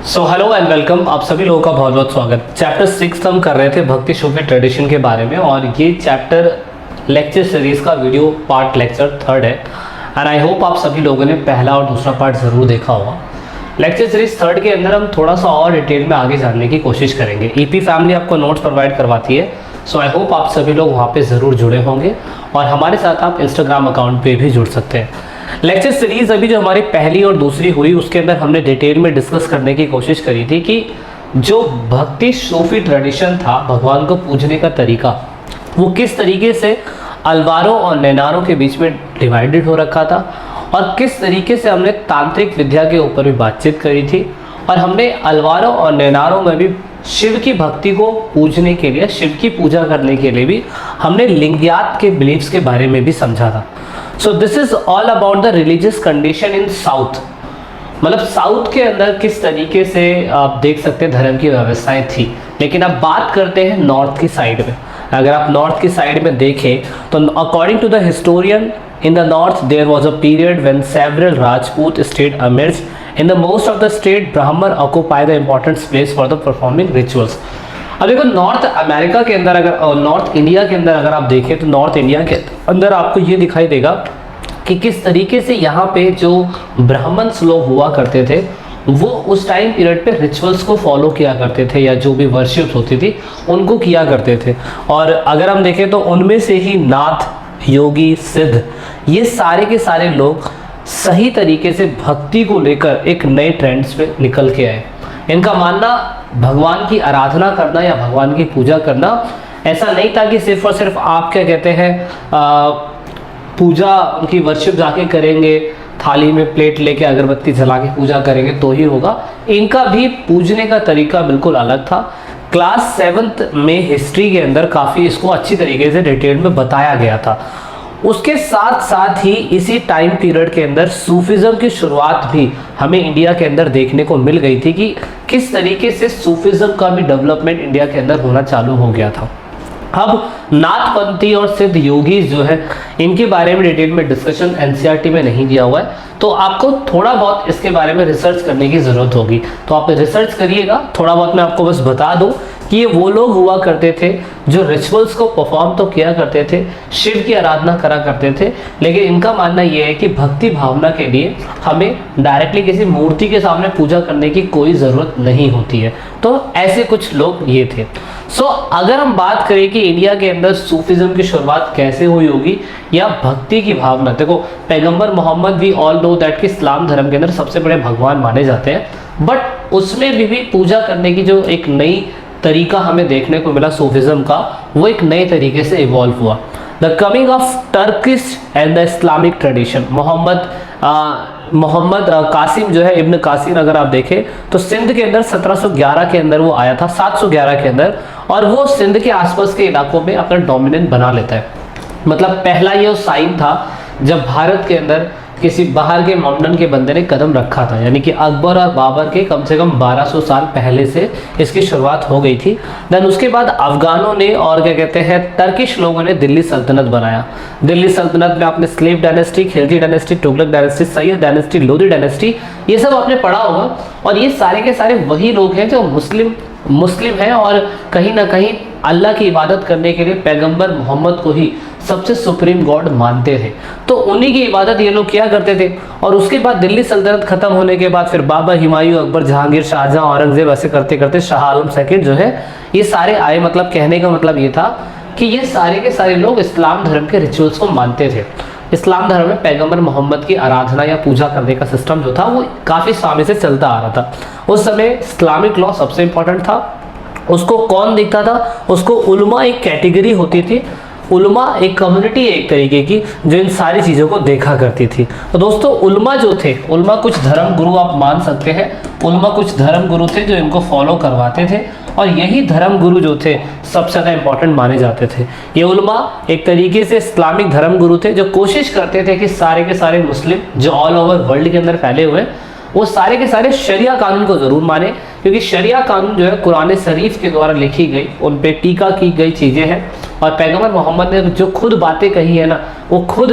So hello and welcome, आप सभी लोगों का बहुत बहुत स्वागत। चैप्टर 6 हम कर रहे थे भक्ति सूफी ट्रेडिशन के बारे में, और ये चैप्टर लेक्चर सीरीज का वीडियो पार्ट लेक्चर 3 है। एंड आई होप आप सभी लोगों ने पहला और दूसरा पार्ट ज़रूर देखा होगा। लेक्चर सीरीज 3 के अंदर हम थोड़ा सा और डिटेल में आगे जानने की कोशिश करेंगे। ईपी फैमिली आपको नोट्स प्रोवाइड करवाती है, सो आई होप आप सभी लोग वहाँ पे ज़रूर जुड़े होंगे, और हमारे साथ आप इंस्टाग्राम अकाउंट पे भी जुड़ सकते हैं। लेक्चर सीरीज अभी जो हमारी पहली और दूसरी हुई, उसके अंदर हमने डिटेल में डिस्कस करने की कोशिश करी थी कि जो भक्ति सूफी ट्रेडिशन था, भगवान को पूजने का तरीका, वो किस तरीके से अलवारों और नैनारों के बीच में डिवाइडेड हो रखा था, और किस तरीके से हमने तांत्रिक विद्या के ऊपर भी बातचीत करी थी, और हमने अलवारों और नैनारों में भी शिव की भक्ति को पूजने के लिए, शिव की पूजा करने के लिए भी हमने लिंगयात के बिलीफ्स के बारे में भी समझा था। So this is all about the religious condition in south. मतलब साउथ के अंदर किस तरीके से आप देख सकते हैं धर्म की व्यवस्थाएं थी। लेकिन अब बात करते हैं नॉर्थ की साइड में। अगर आप नॉर्थ की साइड में देखें तो according to the historian, in the north there was a period when several Rajput state emerged in the most of the state Brahman occupy the important place for the performing rituals। अब देखो north America के अंदर, अगर north India के अंदर अगर आप देखें तो नॉर्थ इंडिया के अंदर आपको ये दिखाई देगा कि किस तरीके से यहाँ पे जो ब्राह्मण्स लोग हुआ करते थे, वो उस टाइम पीरियड पे रिचुअल्स को फॉलो किया करते थे, या जो भी वर्शिप्स होती थी उनको किया करते थे। और अगर हम देखें तो उनमें से ही नाथ, योगी, सिद्ध, ये सारे के सारे लोग सही तरीके से भक्ति को लेकर एक नए ट्रेंड्स पे निकल के आए। इनका मानना भगवान की आराधना करना या भगवान की पूजा करना ऐसा नहीं था कि सिर्फ और सिर्फ आप क्या कहते हैं पूजा उनकी वर्शिप जाके करेंगे, थाली में प्लेट लेके अगरबत्ती जला के पूजा करेंगे तो ही होगा। इनका भी पूजने का तरीका बिल्कुल अलग था। क्लास 7th में हिस्ट्री के अंदर काफ़ी इसको अच्छी तरीके से डिटेल में बताया गया था। उसके साथ साथ ही इसी टाइम पीरियड के अंदर सूफिज़्म की शुरुआत भी हमें इंडिया के अंदर देखने को मिल गई थी कि किस तरीके से सूफिज़्म का भी डेवलपमेंट इंडिया के अंदर होना चालू हो गया था। अब नाथपंथी और सिद्ध योगी जो है, इनके बारे में डिटेल में डिस्कशन एनसीईआरटी में नहीं दिया हुआ है, तो आपको थोड़ा बहुत इसके बारे में रिसर्च करने की ज़रूरत होगी। तो आप रिसर्च करिएगा। थोड़ा बहुत मैं आपको बस बता दूं कि ये वो लोग हुआ करते थे जो रिचुअल्स को परफॉर्म तो किया करते थे, शिव की आराधना करा करते थे, लेकिन इनका मानना ये है कि भक्ति भावना के लिए हमें डायरेक्टली किसी मूर्ति के सामने पूजा करने की कोई ज़रूरत नहीं होती है। तो ऐसे कुछ लोग ये थे। सो अगर हम बात करें कि इंडिया के अंदर सूफिज़्म की शुरुआत कैसे हुई होगी या भक्ति की भावना, देखो पैगंबर मोहम्मद भी ऑल नो दैट कि इस्लाम धर्म के अंदर सबसे बड़े भगवान माने जाते हैं, बट उसमें भी पूजा करने की जो एक नई तरीका हमें देखने को मिला सूफिज़्म का, वो एक नए तरीके से इवॉल्व हुआ। The coming of Turkish and the Islamic tradition. Muhammad Qasim जो है, इब्न कासिम, अगर आप देखें तो सिंध के अंदर 1711 के अंदर वो आया था, 711 के अंदर, और वो सिंध के आसपास के इलाकों में अपना डोमिनेंट बना लेता है। मतलब पहला ये साइन था जब भारत के अंदर किसी बाहर के माउंटेन के बंदे ने कदम रखा था, यानी कि अकबर और बाबर के कम से कम 1200 साल पहले से इसकी शुरुआत हो गई थी। देन उसके बाद अफगानों ने और क्या कहते हैं टर्किश लोगों ने दिल्ली सल्तनत बनाया। दिल्ली सल्तनत में आपने slave dynasty, Khilji dynasty, Tughlaq dynasty, Syed dynasty, Lodhi dynasty, ये सब आपने पढ़ा होगा। और ये सारे के सारे वही लोग हैं जो मुस्लिम हैं, और कहीं ना कहीं अल्लाह की इबादत करने के लिए पैगंबर मोहम्मद को ही सबसे सुप्रीम गॉड मानते थे। तो उन्हीं की इबादत ये लोग किया करते थे। और उसके बाद दिल्ली सल्तनत खत्म होने के बाद फिर बाबर, हुमायूं, अकबर, जहांगीर, शाहजहां, औरंगजेब, ऐसे करते करते शाह आलम सेकंड जो है, ये सारे आए। मतलब कहने का मतलब ये था कि ये सारे के सारे लोग इस्लाम धर्म के रिचुअल्स को मानते थे। इस्लाम धर्म में पैगंबर मोहम्मद की आराधना या पूजा करने का सिस्टम जो था वो काफ़ी समय से चलता आ रहा था। उस समय इस्लामिक लॉ सबसे इम्पोर्टेंट था। उसको कौन देखता था? उसको उलमा एक कैटेगरी होती थी, उलमा एक कम्युनिटी एक तरीके की जो इन सारी चीज़ों को देखा करती थी। तो दोस्तों उलमा जो थे, उलमा कुछ धर्म गुरु आप मान सकते हैं, उलमा कुछ धर्म गुरु थे जो इनको फॉलो करवाते थे, और यही धर्म गुरु जो थे सबसे ज़्यादा इंपॉर्टेंट माने जाते थे। ये उलमा एक तरीके से इस्लामिक धर्म गुरु थे जो कोशिश करते थे कि सारे के सारे मुस्लिम जो ऑल ओवर वर्ल्ड के अंदर फैले हुए, वो सारे के सारे शरिया कानून को ज़रूर माने, क्योंकि शरिया कानून जो है कुरान शरीफ के द्वारा लिखी गई, उन पे टीका की गई चीज़ें हैं। और पैगंबर मोहम्मद ने जो खुद बातें कही है ना, वो खुद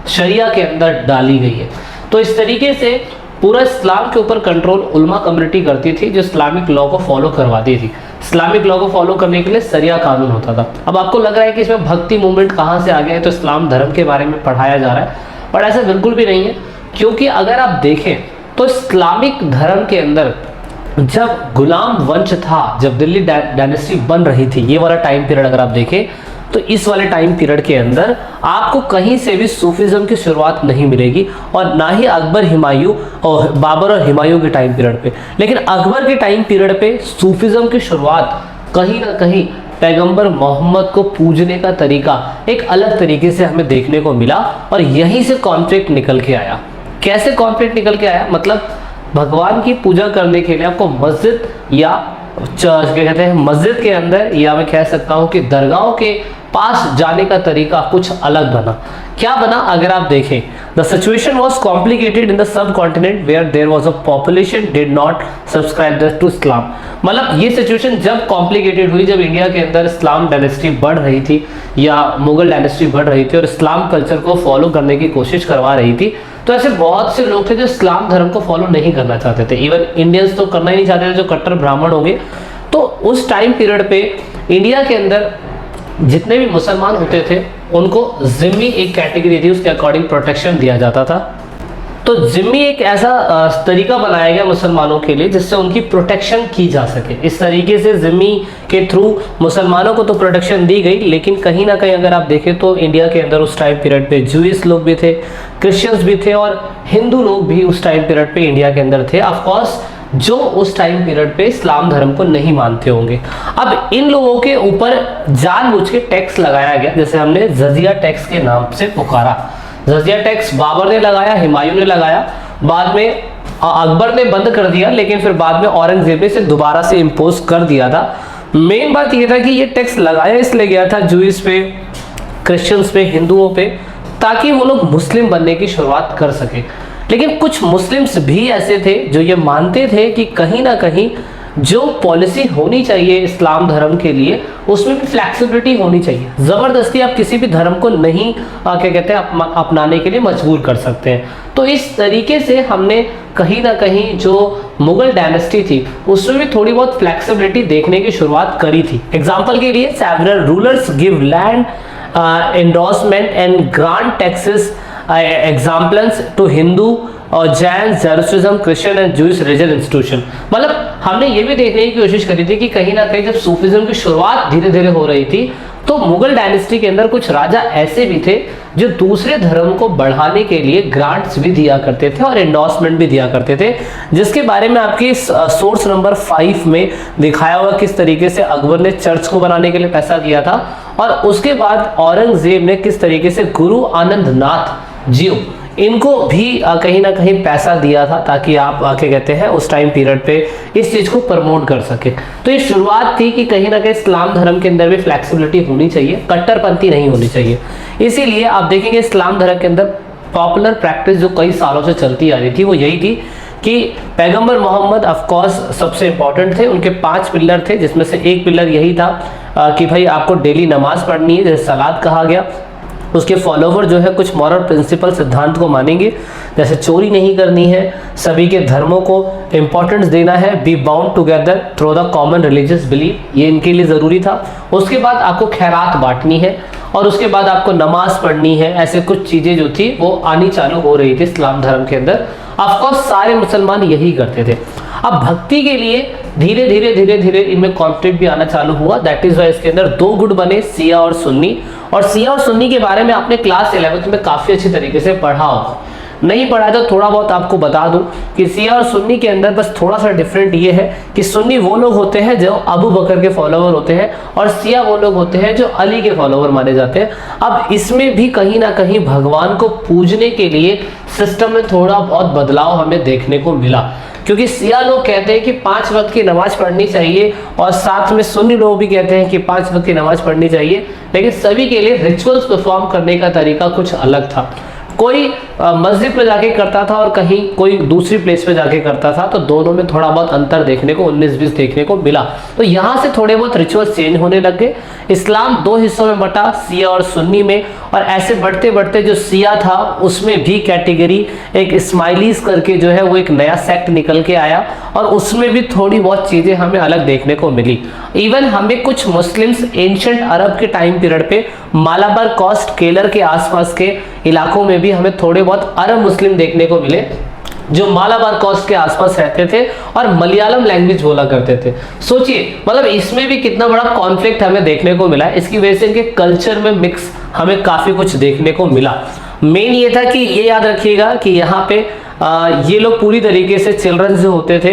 शरिया के अंदर डाली गई है। तो इस तरीके से पूरा इस्लाम के ऊपर कंट्रोल उलमा कम्युनिटी करती थी, जो इस्लामिक लॉ को फॉलो करवाती थी। इस्लामिक लॉ को फॉलो करने के लिए सरिया कानून होता था। अब आपको लग रहा है कि इसमें भक्ति मूवमेंट कहाँ से आ गया है, तो इस्लाम धर्म के बारे में पढ़ाया जा रहा है, पर ऐसा बिल्कुल भी नहीं है। क्योंकि अगर आप देखें तो इस्लामिक धर्म के अंदर जब गुलाम वंश था, जब दिल्ली डायनेस्टी बन रही थी, ये वाला टाइम पीरियड अगर आप देखें तो इस वाले टाइम पीरियड के अंदर आपको कहीं से भी सूफिज्म की शुरुआत नहीं मिलेगी, और ना ही अकबर हुमायूं और बाबर और हुमायूं के टाइम पीरियड पे। लेकिन अकबर के टाइम पीरियड पे सूफिज्म की शुरुआत कहीं ना कहीं पैगंबर मोहम्मद को पूजने का तरीका एक अलग तरीके से हमें देखने को मिला, और यहीं से कॉन्फ्लिक्ट निकल के आया। कैसे कॉन्फ्लिक्ट निकल के आया, मतलब भगवान की पूजा करने के लिए आपको मस्जिद या चर्च क्या कहते हैं, मस्जिद के अंदर, या मैं कह सकता हूँ कि दरगाहों के पास जाने का तरीका कुछ अलग बना। क्या बना, अगर आप देखें, the situation was complicated in the subcontinent where there was a population did not subscribe to Islam. मतलब ये सिचुएशन जब कॉम्प्लिकेटेड हुई, जब इंडिया के अंदर इस्लाम डायनेस्टी बढ़ रही थी या मुगल डायनेस्टी बढ़ रही थी और इस्लाम कल्चर को फॉलो करने की कोशिश करवा रही थी, तो ऐसे बहुत से लोग थे जो इस्लाम धर्म को फॉलो नहीं करना चाहते थे। इवन इंडियंस तो करना ही नहीं चाहते थे, जो कट्टर ब्राह्मण होंगे। तो उस टाइम पीरियड पे इंडिया के अंदर जितने भी मुसलमान होते थे उनको जिम्मी एक कैटेगरी थी, उसके अकॉर्डिंग प्रोटेक्शन दिया जाता था। तो जिम्मी एक ऐसा तरीका बनाया गया मुसलमानों के लिए जिससे उनकी प्रोटेक्शन की जा सके। इस तरीके से जिम्मी के थ्रू मुसलमानों को तो प्रोटेक्शन दी गई, लेकिन कहीं ना कहीं अगर आप देखें तो इंडिया के अंदर उस टाइम पीरियड पे जूइश लोग भी थे, क्रिश्चियंस भी थे, और हिंदू लोग भी उस टाइम पीरियड पे इंडिया के अंदर थे, ऑफकोर्स, जो उस टाइम पीरियड पे इस्लाम धर्म को नहीं मानते होंगे। अब इन लोगों के ऊपर जानबूझ के टैक्स लगाया गया, जैसे हमने जजिया टैक्स के नाम से पुकारा। जजिया टैक्स बाबर ने लगाया, हुमायूं ने लगाया, बाद में अकबर ने बंद कर दिया, लेकिन फिर बाद में औरंगजेब ने इसे दोबारा से इम्पोज कर दिया था। मेन बात यह था कि ये टैक्स लगाया इसलिए गया था जूइस पे, क्रिश्चियंस पे, हिंदुओं पे, ताकि वो लोग मुस्लिम बनने की शुरुआत कर सके। लेकिन कुछ मुस्लिम्स भी ऐसे थे जो ये मानते थे कि कहीं ना कहीं जो पॉलिसी होनी चाहिए इस्लाम धर्म के लिए उसमें भी फ्लैक्सिबिलिटी होनी चाहिए। ज़बरदस्ती आप किसी भी धर्म को नहीं क्या कहते हैं अपनाने के लिए मजबूर कर सकते हैं। तो इस तरीके से हमने कहीं ना कहीं जो मुगल डायनेस्टी थी उसमें भी थोड़ी बहुत फ्लैक्सिबिलिटी देखने की शुरुआत करी थी। एग्जाम्पल के लिए several rulers give land endorsement and grant taxes examples to Hindu और Jain, Jerusalem, Christian and Jewish religious institution. मतलब हमने ये भी देखने की कोशिश करी थी कि कहीं ना कहीं जब सूफिज्म की शुरुआत धीरे धीरे हो रही थी तो मुगल डायनेस्टी के अंदर कुछ राजा ऐसे भी थे जो दूसरे धर्म को बढ़ाने के लिए ग्रांट्स भी दिया करते थे और एंडोर्समेंट भी दिया करते थे, जिसके बारे में आपकी सोर्स नंबर 5 में दिखाया हुआ किस तरीके से अकबर ने चर्च को बनाने के लिए पैसा दिया था, और उसके बाद औरंगजेब ने किस तरीके से गुरु आनंद नाथ जी इनको भी कहीं ना कहीं पैसा दिया था ताकि आप क्या कहते हैं उस टाइम पीरियड पे इस चीज़ को प्रमोट कर सके। तो ये शुरुआत थी कि कहीं ना कहीं इस्लाम धर्म के अंदर भी फ्लैक्सिबिलिटी होनी चाहिए, कट्टरपंथी नहीं होनी चाहिए। इसीलिए आप देखेंगे इस्लाम धर्म के अंदर पॉपुलर प्रैक्टिस जो कई सालों से चलती आ रही थी वो यही थी कि पैगंबर मोहम्मद ऑफकोर्स सबसे इंपॉर्टेंट थे, उनके 5 पिलर थे, जिसमें से एक पिलर यही था कि भाई आपको डेली नमाज पढ़नी है, जैसे सलात कहा गया। उसके फॉलोवर जो है कुछ मॉरल प्रिंसिपल सिद्धांत को मानेंगे, जैसे चोरी नहीं करनी है, सभी के धर्मों को इम्पोर्टेंस देना है, be bound together through the common religious belief, ये इनके लिए ज़रूरी था। उसके बाद आपको खैरात बांटनी है और उसके बाद आपको नमाज पढ़नी है। ऐसे कुछ चीज़ें जो थी वो आनी चालू हो रही थी इस्लाम धर्म के अंदर। ऑफकोर्स सारे मुसलमान यही करते थे। अब भक्ति के लिए धीरे धीरे धीरे धीरे इनमें कॉन्फ्लिक्ट भी आना चालू हुआ। दैट इज वाई इसके अंदर 2 गुट बने, सिया और सुन्नी। और सिया और सुन्नी के बारे में आपने क्लास 11th में काफ़ी अच्छी तरीके से पढ़ा होगा, नहीं पढ़ा तो थोड़ा बहुत आपको बता दूं कि सिया और सुन्नी के अंदर बस थोड़ा सा डिफरेंट ये है कि सुन्नी वो लोग होते हैं जो अबू बकर के फॉलोवर होते हैं और सिया वो लोग होते हैं जो अली के फॉलोवर माने जाते हैं। अब इसमें भी कहीं ना कहीं भगवान को पूजने के लिए सिस्टम में थोड़ा बहुत बदलाव हमें देखने को मिला, क्योंकि सिया लोग कहते हैं कि 5 वक्त की नमाज पढ़नी चाहिए और साथ में सुन्नी लोग भी कहते हैं कि 5 वक्त की नमाज पढ़नी चाहिए, लेकिन सभी के लिए रिचुअल्स परफॉर्म करने का तरीका कुछ अलग था। कोई मस्जिद में जाके करता था और कहीं कोई दूसरी प्लेस पे जाके करता था, तो दोनों में थोड़ा बहुत अंतर देखने को 19-20 देखने को मिला। तो यहाँ से थोड़े बहुत रिचुअल्स चेंज होने लग गए। इस्लाम 2 हिस्सों में बटा, शिया और सुन्नी में, और ऐसे बढ़ते बढ़ते जो शिया था उसमें भी कैटेगरी एक इस्माइलीज करके जो है वो एक नया सेक्ट निकल के आया, और उसमें भी थोड़ी बहुत चीज़ें हमें अलग देखने को मिली। इवन हमें कुछ मुस्लिम्स एंशिएंट अरब के टाइम पीरियड पे मालाबार कोस्ट, केलर के आसपास के इलाकों में भी हमें थोड़े बहुत अरब मुस्लिम देखने को मिले जो मालाबार कोस्ट के आसपास रहते थे और मलयालम लैंग्वेज बोला करते थे। सोचिए, मतलब इसमें भी कितना बड़ा कॉन्फ्लिक्ट हमें देखने को मिला। इसकी वजह से इनके कल्चर में मिक्स हमें काफ़ी कुछ देखने को मिला। मेन ये था कि ये याद रखिएगा कि यहाँ पे ये लोग पूरी तरीके से चिल्ड्रन जो होते थे,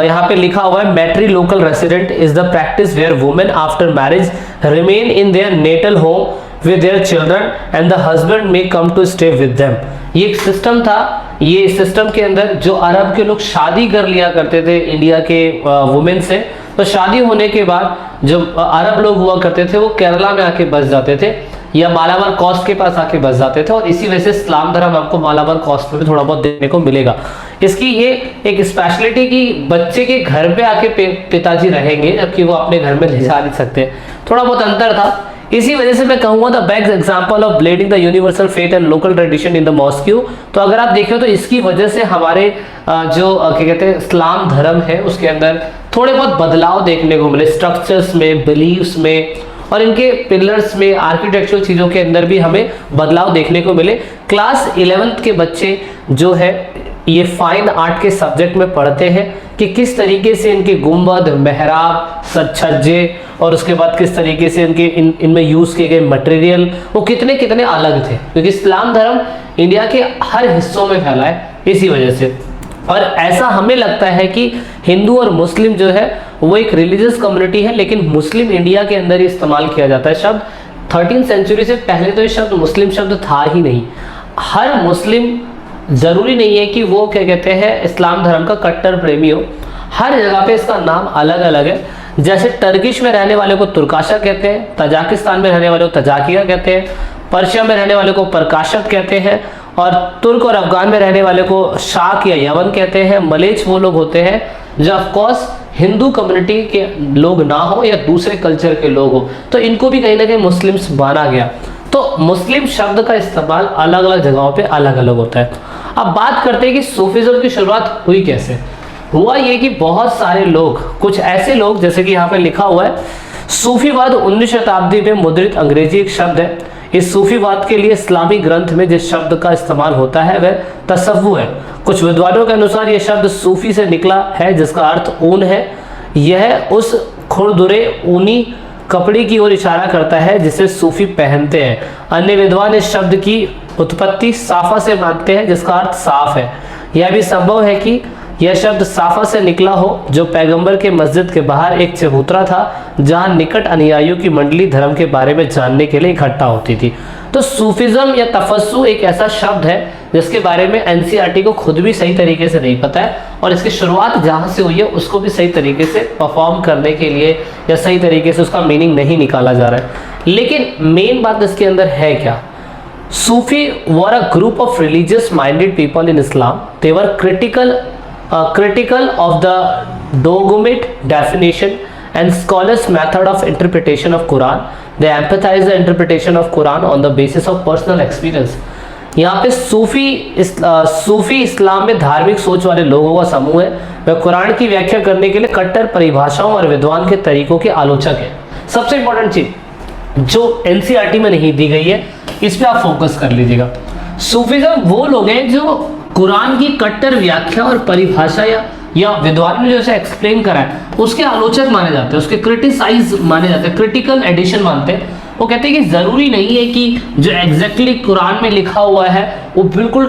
यहाँ पे लिखा हुआ है matrilocal resident is the practice where women after marriage remain in their natal home with their children and the husband may come to stay with them। ये एक सिस्टम था। ये सिस्टम के अंदर जो अरब के लोग शादी कर लिया करते थे इंडिया के वुमेन से, तो शादी होने के बाद जो अरब लोग हुआ करते थे वो केरला में आके बस जाते थे या मालाबार कोस्ट के पास आके बस जाते थे, और इसी वजह से इस्लाम धर्म आपको मालाबार कोस्ट में भी थोड़ा बहुत देखने को मिलेगा। इसकी ये एक स्पेशलिटी कि बच्चे के घर पे आके पिताजी रहेंगे, जबकि वो अपने घर में ले जा नहीं सकते, थोड़ा बहुत अंतर था। इसी वजह से मैं कहूँगा the best example of blending the universal faith and local tradition in the mosque. तो अगर आप देखें तो इसकी वजह से हमारे जो क्या कहते हैं इस्लाम धर्म है उसके अंदर थोड़े बहुत बदलाव देखने को मिले, स्ट्रक्चर्स में, बिलीव्स में, और इनके पिलर्स में, आर्किटेक्चरल चीज़ों के अंदर भी हमें बदलाव देखने को मिले। क्लास 11th के बच्चे जो है ये फाइन आर्ट के सब्जेक्ट में पढ़ते हैं कि किस तरीके से इनके गुंबद, मेहराब, छज्जे, और उसके बाद किस तरीके से इनके इनमें यूज़ किए गए मटेरियल वो कितने कितने अलग थे, क्योंकि इस्लाम धर्म इंडिया के हर हिस्सों में फैला है इसी वजह से। और ऐसा हमें लगता है कि हिंदू और मुस्लिम जो है वो एक रिलीजियस कम्युनिटी है, लेकिन मुस्लिम इंडिया के अंदर ही इस्तेमाल किया जाता है शब्द। 13वीं सेंचुरी से पहले तो ये शब्द मुस्लिम शब्द था ही नहीं। हर मुस्लिम जरूरी नहीं है कि वो क्या कहते हैं इस्लाम धर्म का कट्टर प्रेमी हो, हर जगह पे इसका नाम अलग अलग है। जैसे टर्किश में रहने वाले को तुर्काशा कहते हैं, तजाकिस्तान में रहने वाले को तजाकिया कहते हैं, पर्शिया में रहने वाले को परकाशक कहते हैं, और तुर्क और अफगान में रहने वाले को शाक या यवन कहते हैं। मलेच वो लोग होते हैं जो ऑफकोर्स हिंदू कम्युनिटी के लोग ना हो या दूसरे कल्चर के लोग हो, तो इनको भी कहीं ना कहीं मुस्लिम्स माना गया। तो मुस्लिम शब्द का इस्तेमाल अलग अलग जगहों पे अलग अलग होता है। अब बात करते हैं कि सूफीज़्म की शुरुआत हुई कैसे। हुआ ये कि बहुत सारे लोग, कुछ ऐसे लोग, जैसे कि यहाँ पे लिखा हुआ है सूफीवाद 19वीं शताब्दी में मुद्रित अंग्रेजी एक शब्द है। इस सूफीवाद के लिए इस्लामी ग्रंथ में जिस शब्द का इस्तेमाल होता है वह तसव्वुफ है। कुछ विद्वानों के अनुसार यह शब्द सूफी से निकला है जिसका अर्थ ऊन है। यह उस खुरदुरे ऊनी कपड़े की ओर इशारा करता है जिसे सूफी पहनते हैं। अन्य विद्वान इस शब्द की उत्पत्ति साफा से मानते हैं जिसका अर्थ साफ है। यह भी संभव है कि यह शब्द साफा से निकला हो जो पैगंबर के मस्जिद के बाहर एक चबूतरा था जहां निकट अनुयायियों की मंडली धर्म के बारे में जानने के लिए इकट्ठा होती थी। तो सूफिज्म या तफस्सु एक ऐसा शब्द है जिसके बारे में एनसीईआरटी को खुद भी सही तरीके से नहीं पता है, और इसकी शुरुआत जहाँ से हुई है उसको भी सही तरीके से परफॉर्म करने के लिए या सही तरीके से उसका मीनिंग नहीं निकाला जा रहा है। लेकिन मेन बात इसके अंदर है क्या? Sufi were a group of religious minded people in Islam. They were critical of the dogmatic definition and scholars method of interpretation of Quran. They empathize the interpretation of Quran on the basis of personal experience. यहाँ पे सूफी इस्लाम में धार्मिक सोच वाले लोगों का समूह है। वह कुरान की व्याख्या करने के लिए कट्टर परिभाषाओं और विद्वान के तरीकों के आलोचक है। सबसे इंपॉर्टेंट चीज जो एनसीईआरटी में नहीं दी गई है, इस पे आप फोकस कर लीजिएगा। सूफीज्म वो लोग हैं जो कुरान की कट्टर व्याख्या और परिभाषा या विद्वान ने जो इसे एक्सप्लेन करा है उसके आलोचक माने जाते हैं, उसके क्रिटिसाइज माने जाते हैं, क्रिटिकल एडिशन मानते हैं। वो कहते हैं कि जरूरी नहीं है कि जो एग्जैक्टली कुरान में लिखा हुआ है वो बिल्कुल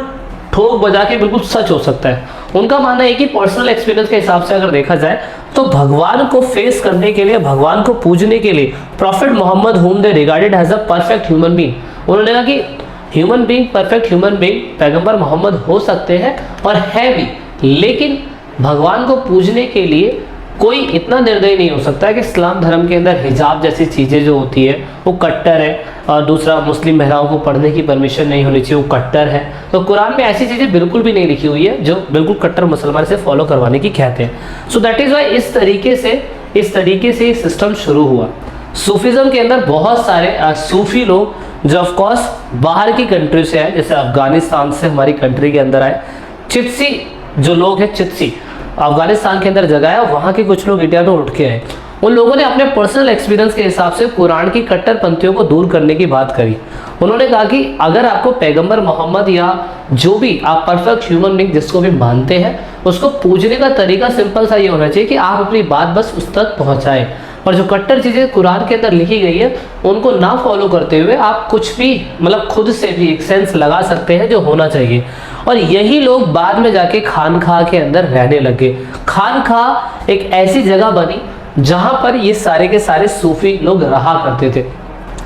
ठोक बजा के बिल्कुल सच हो सकता है। उनका मानना है कि पर्सनल एक्सपीरियंस के हिसाब से अगर देखा जाए तो भगवान को फेस करने के लिए, भगवान को पूजने के लिए prophet Muhammad whom they regarded as a perfect human being, उन्होंने कहा कि human being, perfect human being पैगंबर मोहम्मद हो सकते हैं और है भी, लेकिन भगवान को पूजने के लिए कोई इतना निर्दयी नहीं हो सकता है कि इस्लाम धर्म के अंदर हिजाब जैसी चीज़ें जो होती है वो कट्टर है, और दूसरा मुस्लिम महिलाओं को पढ़ने की परमिशन नहीं होनी चाहिए, वो कट्टर है। तो कुरान में ऐसी चीज़ें बिल्कुल भी नहीं लिखी हुई है जो बिल्कुल कट्टर मुसलमान से फॉलो करवाने की कहते हैं। सो दैट इज़ वाई इस तरीके से सिस्टम शुरू हुआ। सूफीज़म के अंदर बहुत सारे सूफी लोग जो ऑफकोर्स बाहर की कंट्री से आए, जैसे अफगानिस्तान से हमारी कंट्री के अंदर आए। चित्सी जो लोग हैं, चित्सी अफगानिस्तान के अंदर जगह है, वहाँ के कुछ लोग इंडिया में उठ के आए। उन लोगों ने अपने पर्सनल एक्सपीरियंस के हिसाब से कुरान की कट्टरपंथियों को दूर करने की बात करी। उन्होंने कहा कि अगर आपको पैगंबर मोहम्मद या जो भी आप परफेक्ट ह्यूमन बीइंग जिसको भी मानते हैं, उसको पूजने का तरीका सिंपल सा ये होना चाहिए कि आप अपनी बात बस उस तक पहुँचाएँ, और जो कट्टर चीज़ें कुरान के अंदर लिखी गई है उनको ना फॉलो करते हुए आप कुछ भी मतलब खुद से भी एक सेंस लगा सकते हैं जो होना चाहिए। और यही लोग बाद में जाके खानखा के अंदर रहने लगे। खानखा एक ऐसी जगह बनी जहाँ पर ये सारे के सारे सूफी लोग रहा करते थे।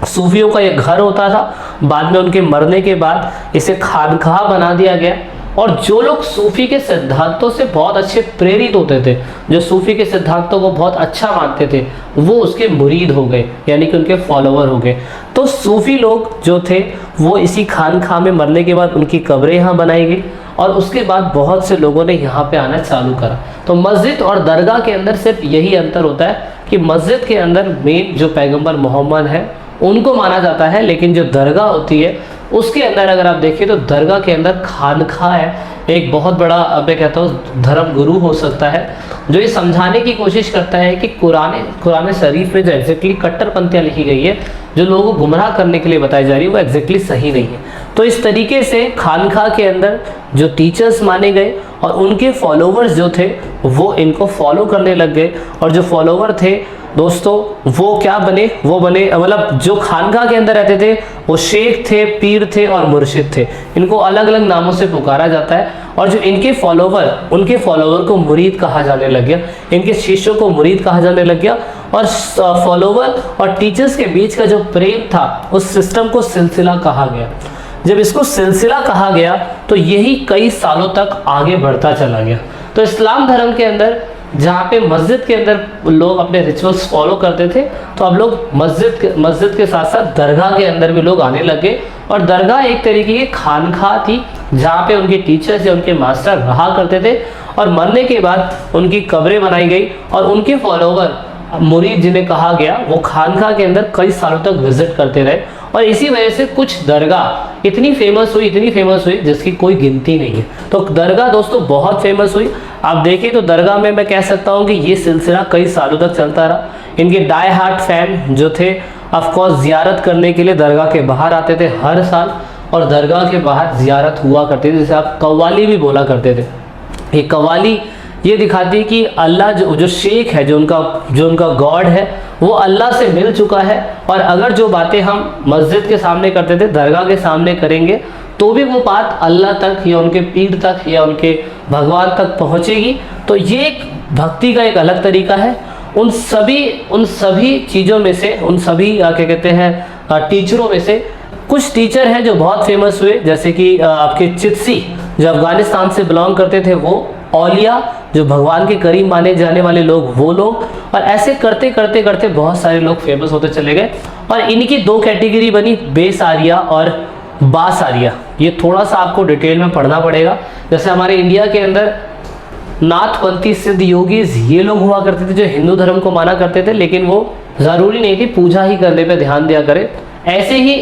सूफियों का एक घर होता था, बाद में उनके मरने के बाद इसे खानखा बना दिया गया। और जो लोग सूफी के सिद्धांतों से बहुत अच्छे प्रेरित होते थे, जो सूफी के सिद्धांतों को बहुत अच्छा मानते थे, वो उसके मुरीद हो गए, यानी कि उनके फॉलोवर हो गए। तो सूफी लोग जो थे वो इसी खानखा में मरने के बाद उनकी कब्रें यहाँ बनाई गई, और उसके बाद बहुत से लोगों ने यहाँ पे आना चालू करा। तो मस्जिद और दरगाह के अंदर सिर्फ यही अंतर होता है कि मस्जिद के अंदर मेन जो पैगंबर मोहम्मद है उनको माना जाता है, लेकिन जो दरगाह होती है उसके अंदर अगर आप देखिए तो दरगाह के अंदर खानखा है, एक बहुत बड़ा मैं कहता हूँ धर्म गुरु हो सकता है, जो ये समझाने की कोशिश करता है कि कुरान शरीफ में जो एग्जैक्टली कट्टरपंथियाँ लिखी गई है, जो लोगों को गुमराह करने के लिए बताई जा रही है, वो एग्जैक्टली सही नहीं है। तो इस तरीके से खानखा के अंदर जो टीचर्स माने गए और उनके फॉलोवर्स जो थे वो इनको फॉलो करने लग गए। और जो फॉलोवर थे दोस्तों वो क्या बने, वो बने मतलब जो खानका के अंदर रहते थे वो शेख थे, पीर थे और मुर्शिद थे। इनको अलग अलग नामों से पुकारा जाता है। और जो इनके फॉलोवर, उनके फॉलोवर को मुरीद कहा जाने लग गया, इनके शिष्यों को मुरीद कहा जाने लग गया। और फॉलोवर और टीचर्स के बीच का जो प्रेम था उस सिस्टम को सिलसिला कहा गया। जब इसको सिलसिला कहा गया तो यही कई सालों तक आगे बढ़ता चला गया। तो इस्लाम धर्म के अंदर जहाँ पे मस्जिद के अंदर लोग अपने रिचुअल्स फॉलो करते थे, तो अब लोग मस्जिद के साथ साथ दरगाह के अंदर भी लोग आने लगे। और दरगाह एक तरीके की खानखा थी जहाँ पे उनके टीचर्स या उनके मास्टर रहा करते थे, और मरने के बाद उनकी कब्रें बनाई गई और उनके फॉलोवर मुरीद जिन्हें कहा गया वो खानखा के अंदर कई सालों तक विजिट करते रहे। और इसी वजह से कुछ दरगाह इतनी फेमस हुई जिसकी कोई गिनती नहीं है। तो दरगाह दोस्तों बहुत फेमस हुई। आप देखें तो दरगाह में मैं कह सकता हूँ कि ये सिलसिला कई सालों तक चलता रहा। इनके डाई हार्ट फैन जो थे ऑफकोर्स ज़ियारत करने के लिए दरगाह के बाहर आते थे हर साल, और दरगाह के बाहर ज़ियारत हुआ करती थी, जिसे आप कव्वाली भी बोला करते थे। ये कव्वाली ये दिखाती है कि अल्लाह जो शेख है, जो उनका गॉड है, वो अल्लाह से मिल चुका है। और अगर जो बातें हम मस्जिद के सामने करते थे दरगाह के सामने करेंगे तो भी वो बात अल्लाह तक या उनके पीर तक या उनके भगवान तक पहुँचेगी। तो ये एक भक्ति का एक अलग तरीका है। उन सभी चीज़ों में से, उन सभी क्या कहते हैं टीचरों में से कुछ टीचर हैं जो बहुत फेमस हुए, जैसे कि आपके चित्सी जो अफगानिस्तान से बिलोंग करते थे, वो औलिया जो भगवान के करीब माने जाने वाले लोग, वो लोग। और ऐसे करते करते करते बहुत सारे लोग फेमस होते चले गए। और इनकी दो कैटेगरी बनी, बेस आरिया और बास आरिया। ये थोड़ा सा आपको डिटेल में पढ़ना पड़ेगा। जैसे हमारे इंडिया के अंदर नाथपंथी सिद्ध योगीज ये लोग हुआ करते थे जो हिंदू धर्म को माना करते थे, लेकिन वो ज़रूरी नहीं थी पूजा ही करने पे ध्यान दिया करें। ऐसे ही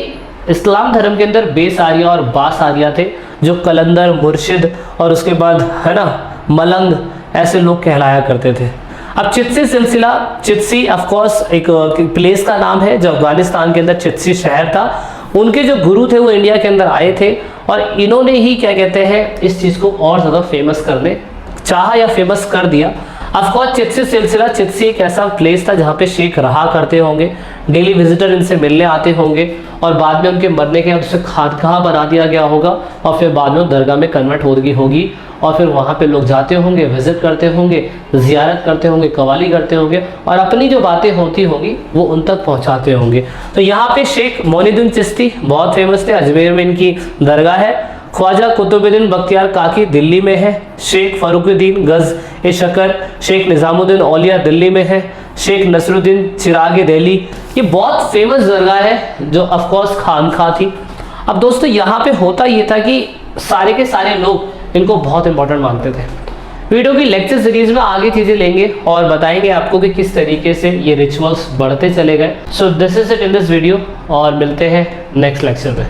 इस्लाम धर्म के अंदर बेस आरिया और बास आरिया थे, जो कलंदर, मुर्शिद और उसके बाद है ना मलंग, ऐसे लोग कहलाया करते थे। अब चित्सी सिलसिला, चित्सी ऑफकोर्स एक प्लेस का नाम है जो अफगानिस्तान के अंदर चित्सी शहर था। उनके जो गुरु थे वो इंडिया के अंदर आए थे, और इन्होंने ही क्या कहते हैं इस चीज़ को और ज़्यादा फेमस करने चाहा या फेमस कर दिया। ऑफकोर्स चित्सी सिलसिला, चित्सी एक ऐसा प्लेस था जहाँ पे शेख रहा करते होंगे, डेली विजिटर इनसे मिलने आते होंगे, और बाद में उनके मरने के बाद उसे खानखा बना दिया गया होगा, और फिर बाद में दरगाह में कन्वर्ट होगी, और फिर वहाँ पे लोग जाते होंगे, विजिट करते होंगे, ज़ियारत करते होंगे, कवाली करते होंगे, और अपनी जो बातें होती होंगी वो उन तक पहुँचाते होंगे। तो यहाँ पे शेख मोइनुद्दीन चिश्ती बहुत फेमस थे, अजमेर में इनकी दरगाह है। ख्वाजा कुतुबुद्दीन बख्तियार काकी दिल्ली में है। शेख फरुखुद्दीन गज़-ए-शकर, शेख निज़ामुद्दीन औलिया दिल्ली में है। शेख नसरुद्दीन चिराग दिल्ली, ये बहुत फेमस दरगाह है जो ऑफ कोर्स खानका थी। अब दोस्तों यहाँ पे होता ये था कि सारे के सारे लोग इनको बहुत इंपॉर्टेंट मानते थे। वीडियो की लेक्चर सीरीज में आगे चीज़ें लेंगे और बताएंगे आपको कि किस तरीके से ये रिचुअल्स बढ़ते चले गए। So this is it in this video और मिलते हैं नेक्स्ट लेक्चर में।